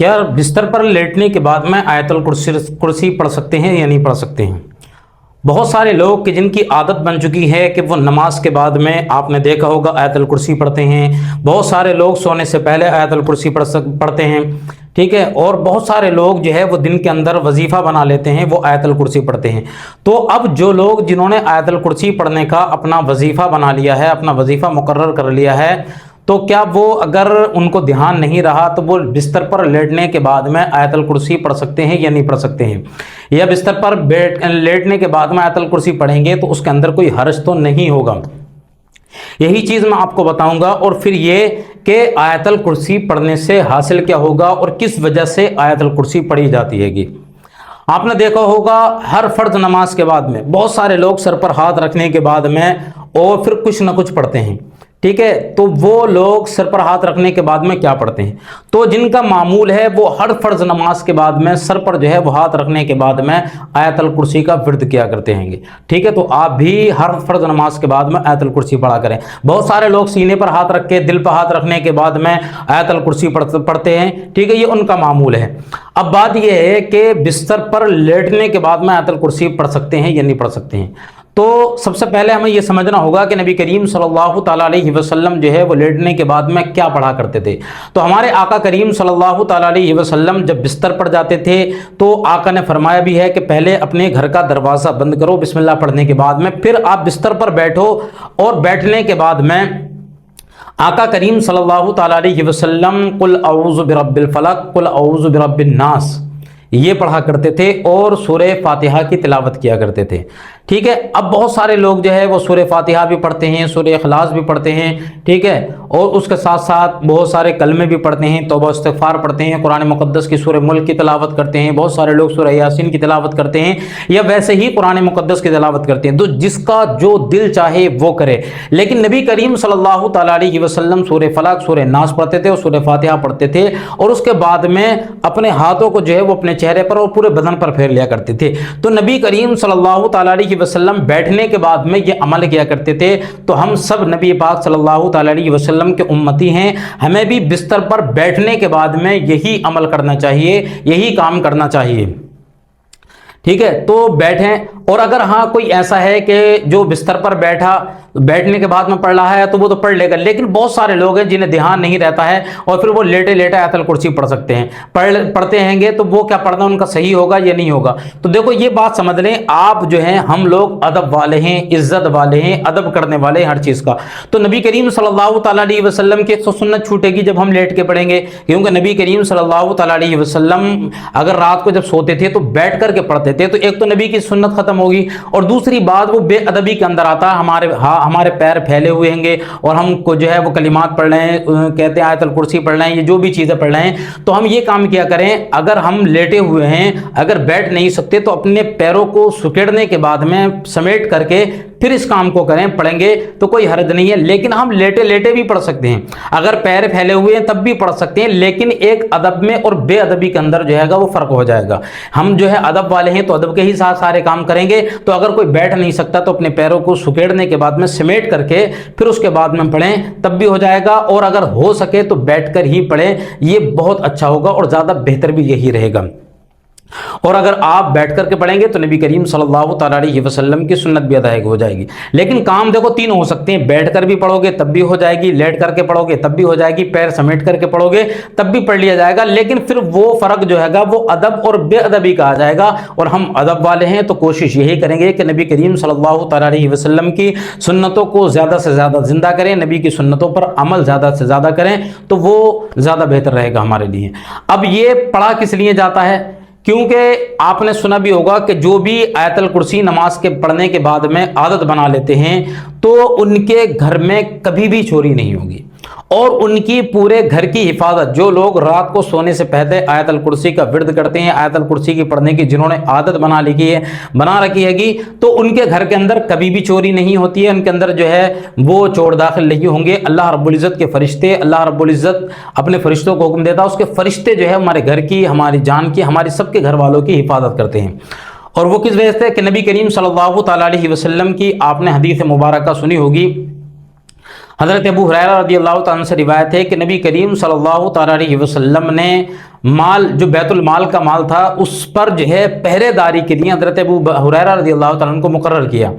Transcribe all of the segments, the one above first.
کیا بستر پر لیٹنے کے بعد میں آیت الکرسی پڑھ سکتے ہیں یا نہیں پڑھ سکتے ہیں؟ بہت سارے لوگ کہ جن کی عادت بن چکی ہے کہ وہ نماز کے بعد میں آپ نے دیکھا ہوگا آیت الکرسی پڑھتے ہیں، بہت سارے لوگ سونے سے پہلے آیت الکرسی پڑھتے ہیں، ٹھیک ہے، اور بہت سارے لوگ جو ہے وہ دن کے اندر وظیفہ بنا لیتے ہیں، وہ آیت الکرسی پڑھتے ہیں۔ تو اب جو لوگ جنہوں نے آیت الکرسی پڑھنے کا اپنا وظیفہ بنا لیا ہے، اپنا وظیفہ مقرر کر لیا ہے، تو کیا وہ اگر ان کو دھیان نہیں رہا تو وہ بستر پر لیٹنے کے بعد میں آیت الکرسی پڑھ سکتے ہیں یا نہیں پڑھ سکتے ہیں؟ یا بستر پر لیٹنے کے بعد میں آیت الکرسی پڑھیں گے تو اس کے اندر کوئی حرج تو نہیں ہوگا؟ یہی چیز میں آپ کو بتاؤں گا، اور پھر یہ کہ آیت الکرسی پڑھنے سے حاصل کیا ہوگا اور کس وجہ سے آیت الکرسی پڑھی جاتی ہے گی۔ آپ نے دیکھا ہوگا ہر فرض نماز کے بعد میں بہت سارے لوگ سر پر ہاتھ رکھنے کے بعد میں اور پھر کچھ نہ کچھ پڑھتے ہیں، ٹھیک ہے۔ تو وہ لوگ سر پر ہاتھ رکھنے کے بعد میں کیا پڑھتے ہیں؟ تو جن کا معمول ہے وہ ہر فرض نماز کے بعد میں سر پر جو ہے وہ ہاتھ رکھنے کے بعد میں آیت الکرسی کا ورد کیا کرتے ہیں گے، ٹھیک ہے۔ تو آپ بھی ہر فرض نماز کے بعد میں آیت الکرسی پڑھا کریں۔ بہت سارے لوگ سینے پر ہاتھ رکھ کے دل پر ہاتھ رکھنے کے بعد میں آیت الکرسی پڑھتے ہیں، ٹھیک ہے، یہ ان کا معمول ہے۔ اب بات یہ ہے کہ بستر پر لیٹنے کے بعد میں آیت الکرسی پڑھ سکتے ہیں یا نہیں پڑھ سکتے ہیں؟ تو سب سے پہلے ہمیں یہ سمجھنا ہوگا کہ نبی کریم صلی اللہ تعالیٰ علیہ وسلم جو ہے وہ لیٹنے کے بعد میں کیا پڑھا کرتے تھے۔ تو ہمارے آقا کریم صلی اللہ تعالیٰ علیہ وسلم جب بستر پر جاتے تھے تو آقا نے فرمایا بھی ہے کہ پہلے اپنے گھر کا دروازہ بند کرو بسم اللہ پڑھنے کے بعد میں، پھر آپ بستر پر بیٹھو، اور بیٹھنے کے بعد میں آقا کریم صلی اللہ تعالیٰ علیہ وسلم قل اعوذ برب الفلق قل اعوذ برب الناس یہ پڑھا کرتے تھے اور سورہ فاتحہ کی تلاوت کیا کرتے تھے، ٹھیک ہے۔ اب بہت سارے لوگ جو ہے وہ سورہ فاتحہ بھی پڑھتے ہیں، سورہ اخلاص بھی پڑھتے ہیں، ٹھیک ہے، اور اس کے ساتھ ساتھ بہت سارے کلمے بھی پڑھتے ہیں، توبہ استغفار پڑھتے ہیں، قرآن مقدس کی سورہ ملک کی تلاوت کرتے ہیں، بہت سارے لوگ سورہ یاسین کی تلاوت کرتے ہیں، یا ویسے ہی قرآن مقدس کی تلاوت کرتے ہیں۔ تو جس کا جو دل چاہے وہ کرے، لیکن نبی کریم صلی اللہ تعالیٰ علیہ وسلم سورہ فلق سورہ ناس پڑھتے تھے اور سورہ فاتحہ پڑھتے تھے، اور اس کے بعد میں اپنے ہاتھوں کو جو ہے وہ اپنے چہرے پر اور پورے بدن پر پھیر لیا کرتے تھے۔ تو نبی کریم صلی اللہ تعالیٰ علیہ وسلم بیٹھنے کے بعد میں یہ عمل کیا کرتے تھے۔ تو ہم سب نبی پاک صلی اللہ تعالیٰ علیہ وسلم کے امتی ہیں، ہمیں بھی بستر پر بیٹھنے کے بعد میں یہی عمل کرنا چاہیے، یہی کام کرنا چاہیے، ٹھیک ہے۔ تو بیٹھیں، اور اگر ہاں کوئی ایسا ہے کہ جو بستر پر بیٹھنے کے بعد میں پڑھ رہا ہے تو وہ تو پڑھ لے گا، لیکن بہت سارے لوگ ہیں جنہیں دھیان نہیں رہتا ہے اور پھر وہ لیٹے لیٹے آیت الکرسی پڑھ سکتے ہیں، پڑھتے ہیں گے، تو وہ کیا پڑھنا ان کا صحیح ہوگا یا نہیں ہوگا؟ تو دیکھو یہ بات سمجھ لیں، آپ جو ہیں ہم لوگ ادب والے ہیں، عزت والے ہیں، ادب کرنے والے ہیں ہر چیز کا۔ تو نبی کریم صلی اللہ تعالیٰ علیہ وسلم کی ایک سنت چھوٹے گی جب ہم لیٹ کے پڑھیں گے، کیونکہ نبی کریم صلی اللہ تعالیٰ علیہ وسلم اگر رات کو جب سوتے تھے تو بیٹھ کر کے پڑھتے تھے، تو ایک تو نبی کی سنت ختم ہوگی، اور دوسری بات وہ بے ادبی کے اندر آتا ہے، ہمارے پیر پھیلے ہوئے ہیں گے اور ہم کو جو ہے وہ کلمات پڑھ رہے ہیں، کہتے ہیں آیت الکرسی پڑھ رہے ہیں، یہ جو بھی چیزیں پڑھ رہے ہیں، تو ہم یہ کام کیا کریں، اگر ہم لیٹے ہوئے ہیں، اگر بیٹھ نہیں سکتے تو اپنے پیروں کو سکیڑنے کے بعد میں سمیٹ کر کے پھر اس کام کو کریں، پڑھیں گے تو کوئی حرج نہیں ہے۔ لیکن ہم لیٹے لیٹے بھی پڑھ سکتے ہیں، اگر پیر پھیلے ہوئے ہیں تب بھی پڑھ سکتے ہیں، لیکن ایک ادب میں اور بے ادبی کے اندر جو ہے گا وہ فرق ہو جائے گا۔ ہم جو ہے ادب والے ہیں تو ادب کے ہی ساتھ سارے کام کریں گے، تو اگر کوئی بیٹھ نہیں سکتا تو اپنے پیروں کو سکیڑنے کے بعد میں سمیٹ کر کے پھر اس کے بعد میں پڑھیں، تب بھی ہو جائے گا، اور اگر ہو سکے تو بیٹھ کر ہی پڑھیں، یہ بہت اچھا ہوگا اور زیادہ بہتر بھی یہی رہے گا۔ اور اگر آپ بیٹھ کر کے پڑھیں گے تو نبی کریم صلی اللہ تعالیٰ علیہ وسلم کی سنت بھی ادائیگ ہو جائے گی۔ لیکن کام دیکھو تین ہو سکتے ہیں، بیٹھ کر بھی پڑھو گے تب بھی ہو جائے گی، لیٹ کر کے پڑھو گے تب بھی ہو جائے گی، پیر سمیٹ کر کے پڑھو گے تب بھی پڑھ لیا جائے گا، لیکن پھر وہ فرق جو ہے گا وہ ادب اور بے ادبی کا آ جائے گا۔ اور ہم ادب والے ہیں تو کوشش یہی کریں گے کہ نبی کریم صلی اللہ تعالیٰ علیہ وسلم کی سنتوں کو زیادہ سے زیادہ زندہ کریں، نبی کی سنتوں پر عمل زیادہ سے زیادہ کریں، تو وہ زیادہ بہتر رہے گا ہمارے لیے۔ اب یہ پڑھا کس لیے جاتا ہے؟ کیونکہ آپ نے سنا بھی ہوگا کہ جو بھی آیت الکرسی نماز کے پڑھنے کے بعد میں عادت بنا لیتے ہیں تو ان کے گھر میں کبھی بھی چوری نہیں ہوگی، اور ان کی پورے گھر کی حفاظت، جو لوگ رات کو سونے سے پہلے آیت الکرسی کا ورد کرتے ہیں، آیت الکرسی کی پڑھنے کی جنہوں نے عادت بنا رکھی ہے گی، تو ان کے گھر کے اندر کبھی بھی چوری نہیں ہوتی ہے، ان کے اندر جو ہے وہ چور داخل نہیں ہوں گے۔ اللہ رب العزت کے فرشتے، اللہ رب العزت اپنے فرشتوں کو حکم دیتا ہے، اس کے فرشتے جو ہے ہمارے گھر کی، ہماری جان کی، ہماری سب کے گھر والوں کی حفاظت کرتے ہیں۔ اور وہ کس وجہ سے؟ کہ نبی کریم صلی اللہ تعالیٰ علیہ وسلم کی آپ نے حدیث مبارکہ سنی ہوگی، حضرت ابو ہریرہ رضی اللہ تعالیٰ عنہ سے روایت ہے کہ نبی کریم صلی اللہ تعالیٰ علیہ وسلم نے مال جو بیت المال کا مال تھا اس پر جو ہے پہرے داری کے لیے حضرت ابو ہریرہ رضی اللہ تعالیٰ عنہ کو مقرر کیا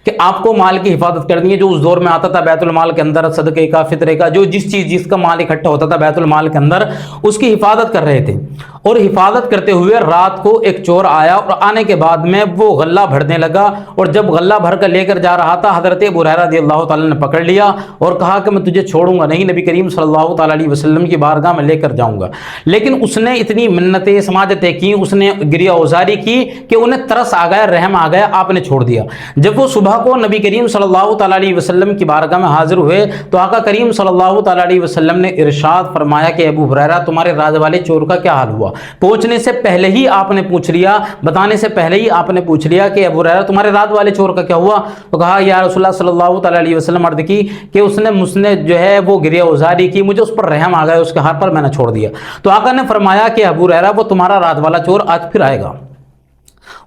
کہ آپ کو مال کی حفاظت کرنی ہے. جو اس دور میں آتا تھا بیت المال کے اندر صدقے کا, فطرے کا, جو جس کا مال اکٹھا ہوتا تھا بیت المال کے اندر, اس کی حفاظت کر رہے تھے. اور حفاظت کرتے ہوئے رات کو ایک چور آیا اور آنے کے بعد میں وہ غلہ بھرنے لگا, اور جب غلہ بھر کر لے کر جا رہا تھا حضرت ابو ہریرہ رضی اللہ تعالیٰ نے پکڑ لیا اور کہا کہ میں تجھے چھوڑوں گا نہیں, نبی کریم صلی اللہ تعالیٰ علیہ وسلم کی بارگاہ میں لے کر جاؤں گا. لیکن اس نے اتنی منتیں سماجتیں کی, اس نے گریہ اوزاری کی کہ انہیں ترس آ گیا, رحم آ گیا, آپ نے چھوڑ دیا. جب وہ صبح کو نبی کریم صلی اللہ تعالیٰ علیہ وسلم کی بارگاہ میں حاضر ہوئے تو آقا کریم صلی اللہ تعالیٰ علیہ وسلم نے ارشاد فرمایا کہ ابو ہریرہ تمہارے راز والے چور کا کیا حال ہوا؟ پہنچنے سے پہلے ہی آپ نے پوچھ لیا, بتانے سے پہلے ہی آپ نے پوچھ لیا کہ ابو ہریرہ تمہارے رات والے چور کا کیا ہوا؟ تو کہا یا رسول اللہ صلی اللہ تعالیٰ علیہ وسلم, عرض کی کہ اس نے مجھ نے جو ہے وہ گریہ اوزاری کی, مجھے اس پر رحم آ گیا, اس کے ہاتھ پر میں نے چھوڑ دیا. تو آقا نے فرمایا کہ ابو ہریرہ وہ تمہارا رات والا چور آج پھر آئے گا.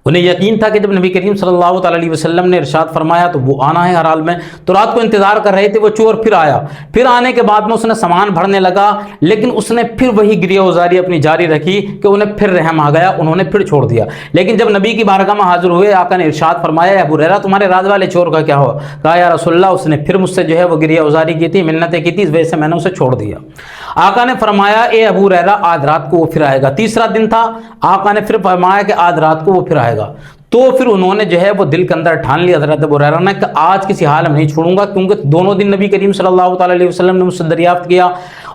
انہیں یقین تھا کہ جب نبی کریم صلی اللہ تعالیٰ علیہ وسلم نے ارشاد فرمایا تو وہ آنا ہے ہر حال میں, تو رات کو انتظار کر رہے تھے. وہ چور پھر آیا, پھر آنے کے بعد میں اس نے سامان بھرنے لگا, لیکن اس نے پھر وہی گریہ اوزاری اپنی جاری رکھی کہ انہیں پھر رحم آ گیا, انہوں نے پھر چھوڑ دیا. لیکن جب نبی کی بارگاہ میں حاضر ہوئے آقا نے ارشاد فرمایا ابو ہریرہ تمہارے راز والے چور کا کیا ہوا؟ کہا یا رسول اللہ اس نے پھر مجھ سے جو ہے وہ گریہ اوزاری کی تھی, منتیں کی تھی, اس وجہ سے میں نے اسے چھوڑ دیا. آقا نے فرمایا اے ابو ہریرہ آج رات کو وہ پھر آئے گا. تیسرا دن تھا, آقا نے پھر فرمایا کہ آج رات کو وہ پھر آئے گا. تو پھر انہوں نے جو ہے وہ دل کے اندر ٹھان لیا حضرت ابو ہریرہ نے کہ آج کسی حال میں نہیں چھوڑوں گا, کیونکہ دونوں دن نبی کریم صلی اللہ تعالیٰ علیہ وسلم نے مجھ سے دریافت کیا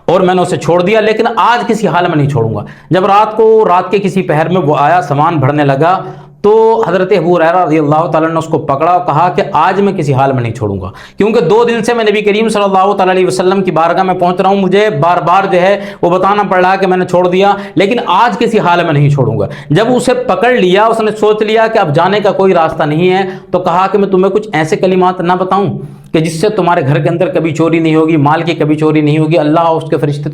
اور میں نے اسے چھوڑ دیا, لیکن آج کسی حال میں نہیں چھوڑوں گا. جب رات کے کسی پہر میں وہ آیا, سامان بھرنے لگا, تو حضرت ابو ہریرہ رضی اللہ تعالیٰ نے اس کو پکڑا اور کہا کہ آج میں کسی حال میں نہیں چھوڑوں گا, کیونکہ 2 دن سے میں نبی کریم صلی اللہ تعالیٰ علیہ وسلم کی بارگاہ میں پہنچ رہا ہوں, مجھے بار بار جو ہے وہ بتانا پڑ رہا ہے کہ میں نے چھوڑ دیا, لیکن آج کسی حال میں نہیں چھوڑوں گا. جب اسے پکڑ لیا, اس نے سوچ لیا کہ اب جانے کا کوئی راستہ نہیں ہے, تو کہا کہ میں تمہیں کچھ ایسے کلمات نہ بتاؤں کہ جس سے تمہارے گھر کے اندر کبھی چوری نہیں ہوگی, مال کی کبھی چوری نہیں ہوگی, اللہ اور اس کے فرشتے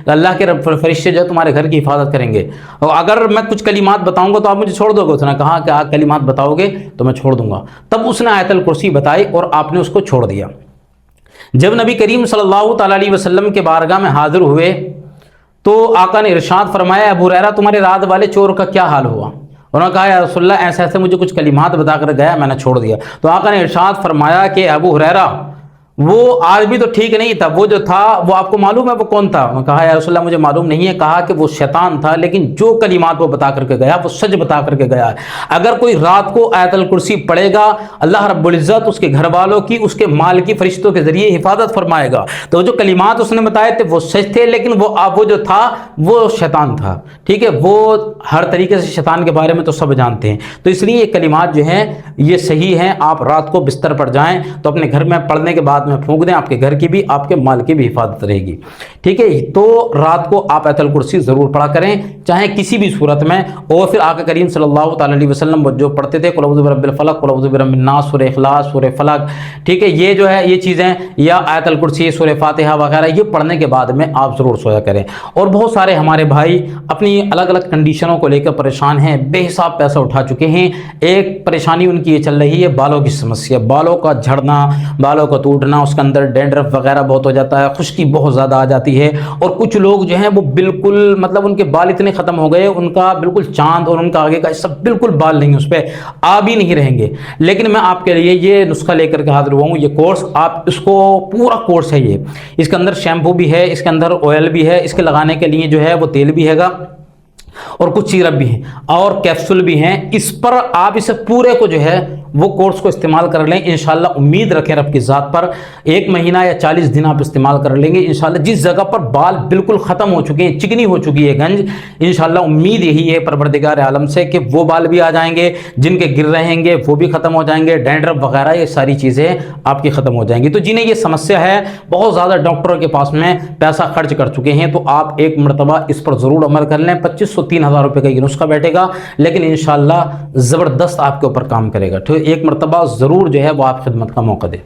اللہ کے فرشتے جو ہے تمہارے گھر کی حفاظت کریں گے, اور اگر میں کچھ کلمات بتاؤں گا تو آپ مجھے چھوڑ دو گے؟ اس نے کہا کہ آپ کلمات بتاؤ گے تو میں چھوڑ دوں گا. تب اس نے آیت الکرسی بتائی اور آپ نے اس کو چھوڑ دیا. جب نبی کریم صلی اللہ تعالیٰ علیہ وسلم کے بارگاہ میں حاضر ہوئے تو آقا نے ارشاد فرمایا ابو ہریرہ تمہارے رات والے چور کا کیا حال ہوا؟ انہوں نے کہا یا رسول اللہ ایسے ایسے مجھے کچھ کلمات بتا کر گیا, میں نے چھوڑ دیا. تو آقا نے ارشاد فرمایا کہ ابو ہریرہ وہ آج بھی تو ٹھیک نہیں تھا, وہ جو تھا وہ آپ کو معلوم ہے وہ کون تھا؟ انہوں نے کہا یا رسول اللہ مجھے معلوم نہیں ہے. کہا کہ وہ شیطان تھا, لیکن جو کلمات وہ بتا کر کے گیا وہ سچ بتا کر کے گیا ہے. اگر کوئی رات کو آیت الکرسی پڑھے گا, اللہ رب العزت اس کے گھر والوں کی, اس کے مال کی فرشتوں کے ذریعے حفاظت فرمائے گا. تو جو کلمات اس نے بتائے تھے وہ سچ تھے, لیکن وہ جو تھا وہ شیطان تھا. ٹھیک ہے, وہ ہر طریقے سے شیطان کے بارے میں تو سب جانتے ہیں. تو اس لیے یہ کلمات جو ہیں یہ صحیح ہیں. آپ رات کو بستر پر جائیں تو اپنے گھر میں پڑھنے کے بعد میں پھونک دیں, آپ کے گھر کی بھی آپ کے مال کی بھی حفاظت رہے گی. ٹھیک ہے, تو رات کو آپ آیت الکرسی ضرور پڑھا کریں, چاہے کسی بھی صورت میں. اور پھر آقا کریم صلی اللہ تعالیٰ علیہ وسلم جو پڑھتے تھے قل اعوذ برب الفلق, قل اعوذ برب الناس, سورہ اخلاص, سورہ فلق, ٹھیک ہے, یہ جو ہے یہ چیزیں, یا آیت الکرسی, سورہ فاتحہ وغیرہ, یہ پڑھنے کے بعد میں آپ ضرور سویا کریں. اور بہت سارے ہمارے بھائی اپنی الگ الگ کنڈیشنوں کو لے کر پریشان ہیں, بے حساب پیسہ اٹھا چکے ہیں. ایک پریشانی ان کی یہ چل رہی ہے بالوں کی سمسیا, بالوں کا جھڑنا, بالوں کا ٹوٹنا, اس کے اندر ڈینڈرف وغیرہ بہت ہو جاتا ہے, خشکی بہت زیادہ آ جاتی ہے. اور کچھ لوگ جو ہیں وہ بالکل مطلب ان کے بال اتنے ختم ہو گئے, ان کا بالکل چاند اور ان کا آگے کا حصہ بالکل بال نہیں, اس پہ آ بھی نہیں رہیں گے. لیکن میں آپ کے لیے یہ نسخہ لے کر کے حاضر ہوا ہوں, یہ کورس, آپ اس کو پورا کورس ہے یہ. اس کے اندر شیمپو بھی ہے, اس کے اندر آئل بھی ہے, اس کے لگانے کے لیے جو ہے وہ تیل بھی ہے گا, اور کچھ سیرپ بھی ہیں اور کیپسول بھی ہیں. اس پر آپ اسے پورے کو جو ہے وہ کورس کو استعمال کر لیں انشاءاللہ. امید رکھیں رب کی ذات پر, 1 مہینہ یا 40 دن آپ استعمال کر لیں گے انشاءاللہ. جس جگہ پر بال بالکل ختم ہو چکے ہیں, چکنی ہو چکی ہے گنج, انشاءاللہ امید یہی ہے پروردگار عالم سے کہ وہ بال بھی آ جائیں گے, جن کے گر رہیں گے وہ بھی ختم ہو جائیں گے, ڈینڈرف وغیرہ یہ ساری چیزیں آپ کی ختم ہو جائیں گی. تو جنہیں یہ سمسیا ہے, بہت زیادہ ڈاکٹروں کے پاس میں پیسہ خرچ کر چکے ہیں, تو آپ ایک مرتبہ اس پر ضرور عمل کر لیں. 2500-3000 روپے کا یہ نسخہ بیٹھے گا, لیکن انشاءاللہ زبردست آپ کے اوپر کام کرے گا. تو ایک مرتبہ ضرور جو ہے وہ آپ خدمت کا موقع دے.